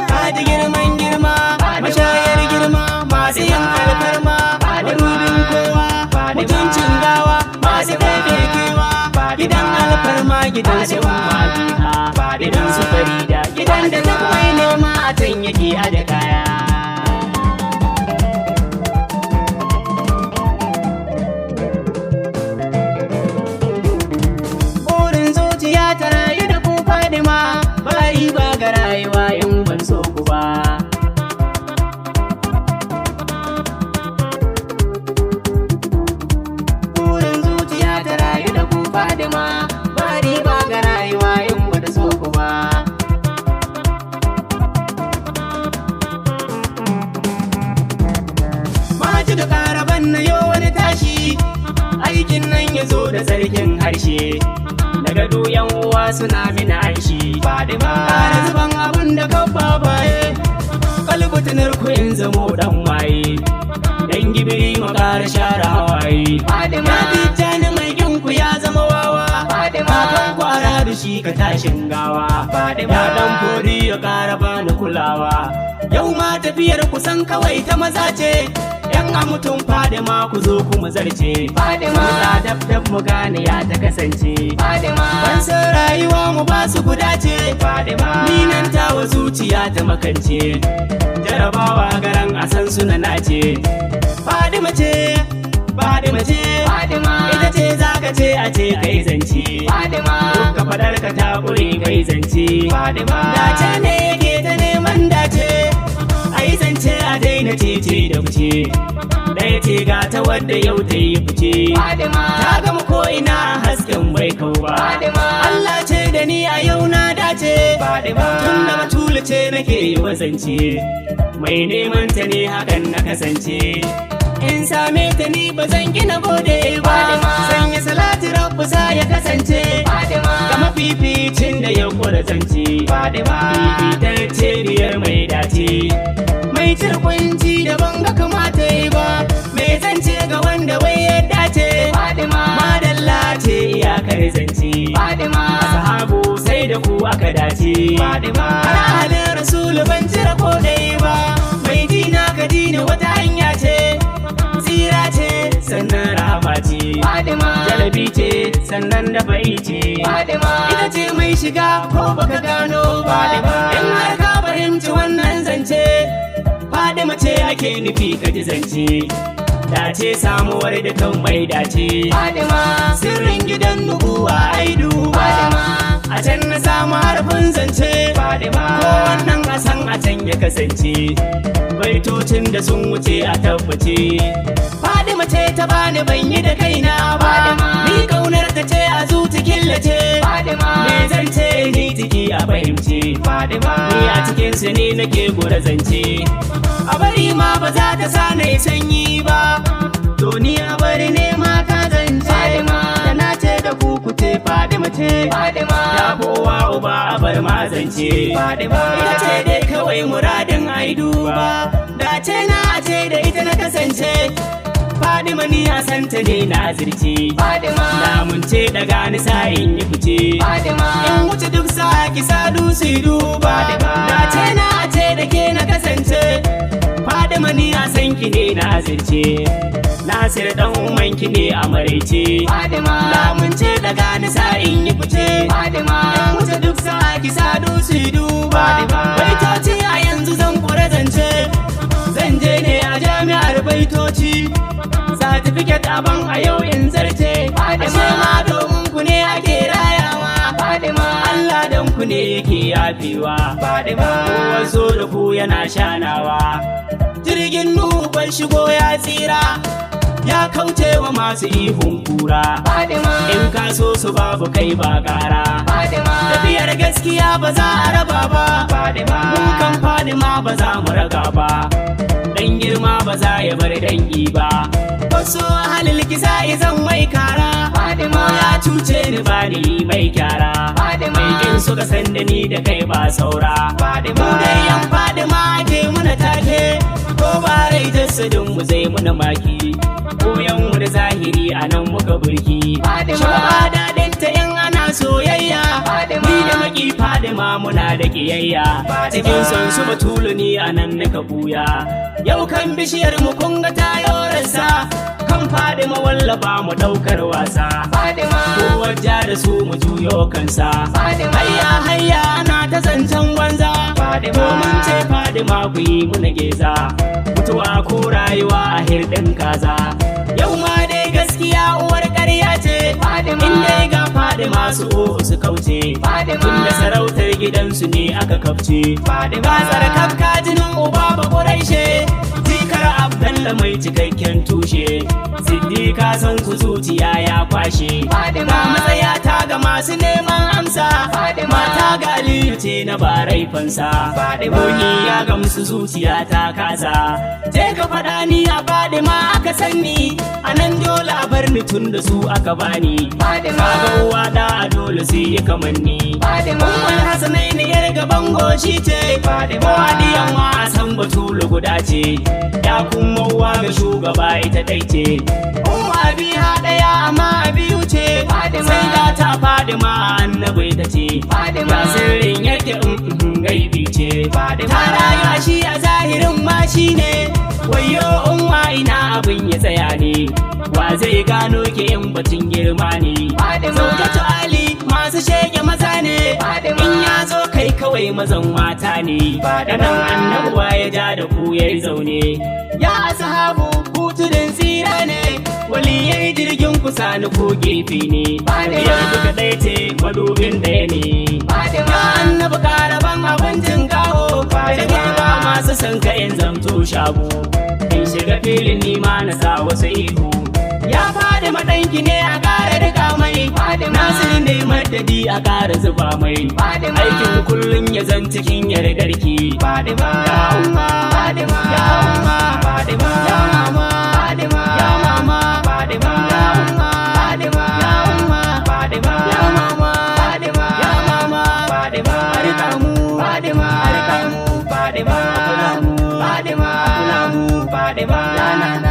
Kaji girman girma, mashayar girma, masu yin alfarma, marubin kowa, mutuncin gawa, masu kewa, gidan alfarma, gidan su umma, gidan su farida, gidan da duk mai nema a can yake a da kaya. Burin zuciya ta rayu da ku Fadima, bari ba ga rayuwa in ban so ku ba. Burin zuciya ta rayu da ku Fadima, bari ba ga rayuwa in ban so ku ba. Maji da karaban na yau wani tashi, aikin nan ya zo da sarkin harshe. Daga doyan uwa suna mini aishi Fadima, ƙara zuban abin da kabba baye, kalbutunar ku in zamo dan waye, dan gibiri mu ƙara share hawaye. Fadima, ya tijjani mai ginku ya zama wawa. Fadima, kan kwara da shi ka tashin gawa. Fadima, ya dan fori ya ƙara bani kulawa. Yau ma tafiyar kusan kawai ta maza ce, yan a mutum Fadima ku zo ku mu zarce. Fadima, dab mu gane ya ta kasance. Fadima, ban san rayuwa mu ba su guda ce. Fadima, ni nan tawa zuciya ta makance, jarabawa garan a san suna nace. Fadima ce, Fadima ce, Fadima, ita ce zaka ce a ce kai zance. Fadima, duka fadar ka ta ƙure kai zance. Fadima, dace ne yake ta neman dace, ai zance a daina tece da fice. Ɗaya ce ga ta wadda yau ta yi fice. Fadima, ta gama ko'ina hasken bai kau ba. Fadima, Allah ce da ni a yau na dace. Fadima, tun da batulu ce nake yi wazance, mai neman ta ne hakan na kasance. In same ta ni ba zan gina gode ba. Sanya salati rabbu za ya kasance. Ga mafificin da ya kura zance. Fifitacce biyar mai dace, mai cirkunci da ban ga kamata yi ba. Mai zance ga wanda wai ya dace. Madalla ce iyakar zance. Sahabu sai da ku aka dace. Har halin rasulu ban cire ko ɗaya ba. Mai dina ka dina wata hanya ce, tsira ce sannan rahama ce. Jalabi ce sannan dafa'i ce. Ita ce mai shiga ko baka gano ba. In har ka fahimci wannan zance, Fadima ce ake nufi ka ji zance. Dace samuwar da kan mai dace. Sirrin gidan nubuwa ai duba, a can na samu harfin zance. Ko wannan a san a can ya kasance, baitocin da sun wuce a tabbace. Fadima ce ta bani ban yi da kaina ba, ni kaunar ta ce a zuci killace. Me zance ni ciki a fahimce, ni a cikin su ne nake gura zance. A bari ma ba za ta sa na sanyi ba, to ni a bari ne ma ka zance. Da na ce da kukute Fadima ce, ya kowa uba a bar ma zance. Ita ce dai kawai muradin ai duba, da ce na ce da ita na kasance. Fadima ni a santa ne na zirce. Lamun ce daga ni sa'in yi fice. In wuce duk sa ki sadu su duba, da ce na ce da ke na kasance. Fadima ni a san ki ne na zirce, Nasir dan uman ki ne a maraice. Lamun ce daga ni sa'in yi fice. In wuce duk sa ki sadu su duba, baitoci a yanzu zan kura zance. Zan je ne a jami'ar baitoci, certificate abin a yau in zarce. Ashe ma domin ku ne ake rayawa. Allah dan ku ne yake yafewa. Kowa zo da ku yana shanawa. Jirgin Nuhu ban shigo ya tsira, ya kauce wa masu ihun kura. In ka so su babu kai ba gara, tafiyar gaskiya ba za a raba ba. Mun kan Fadima ba za mu raga ba, dan girma ba za ya bar dangi ba. Wasu halil kisa izan mai kara, ya cuce ni ba ni mai kyara. Mai kin suka san da ni da kai ba saura. Mu dai yan Fadima ke muna take, ko ba rai jasadin mu zai muna maki koyan mu da zahiri anan muka burki shaba daɗin ta in ana soyayya ni da maki Fadima muna da kiyayya cikin son su batulu ni anan nika buya yau kan bishiyar mu kun ga tayorarsa kan Fadima wallafa mu daukar wasa ko wajja da su mu juyo kansa hayya hayya ana ta zancen banza to mun ce Fadima ku yi muna geza mutuwa ko rayuwa a hirɗin kaza yau ma dai gaskiya uwar ƙarya ce in dai ga Fadima su su kauce tunda sarautar gidansu ne aka kafce ba tsara kafka jinin uba ba ƙuraishe zikar Abdalla mai cikakken tushe Siddiqa san ku zuciya ya kwashe ga matsaya ta ga masu neman amsa mata ga Aliyu ce na barai fansa Bogi ya gamsu zuciya ta kasa je ka faɗa ni a Fadima aka sanni anan dole a bar ni tun da su aka bani kaga uwa da a dole sai ya kamanni Ummul Hasanai ne yar gaban goshi ce Fadiyan ma a san batulu guda ce ya kuma uwa ga shugaba ita dai ce umma biya daya amma biyu ce sai ga ta Fadima annabi ta ce ya sirrin yake gaibi ce ta rayuwa shi a zahirin ma shi ne wayo umma ina abin ya tsaya ne wa zai gano ke yin batun girma ne Zaujatu Ali masu shege maza ne in ya zo kai kawai mazan mata ne nan annabuwa ya ja da ku yayi zaune ya sahabu hutudin tsira ne waliyai jirgin kusa ni ko gefe ne biyar duka ɗaya ce madubin ɗaya ne ya annabi karaban abincin kawo da ba masu san ka in zamto shago in shiga filin nima na sa wasu ihu ya Fadima ɗanki ne a ƙara rika mai Nasir ne madadi a ƙara zuba mai aikin kullum ya zan cikin yardarki ya umma ya umma ya mama ya mama ya umma ya umma ya mama ya mama arika mu arika mu kula mu ya nana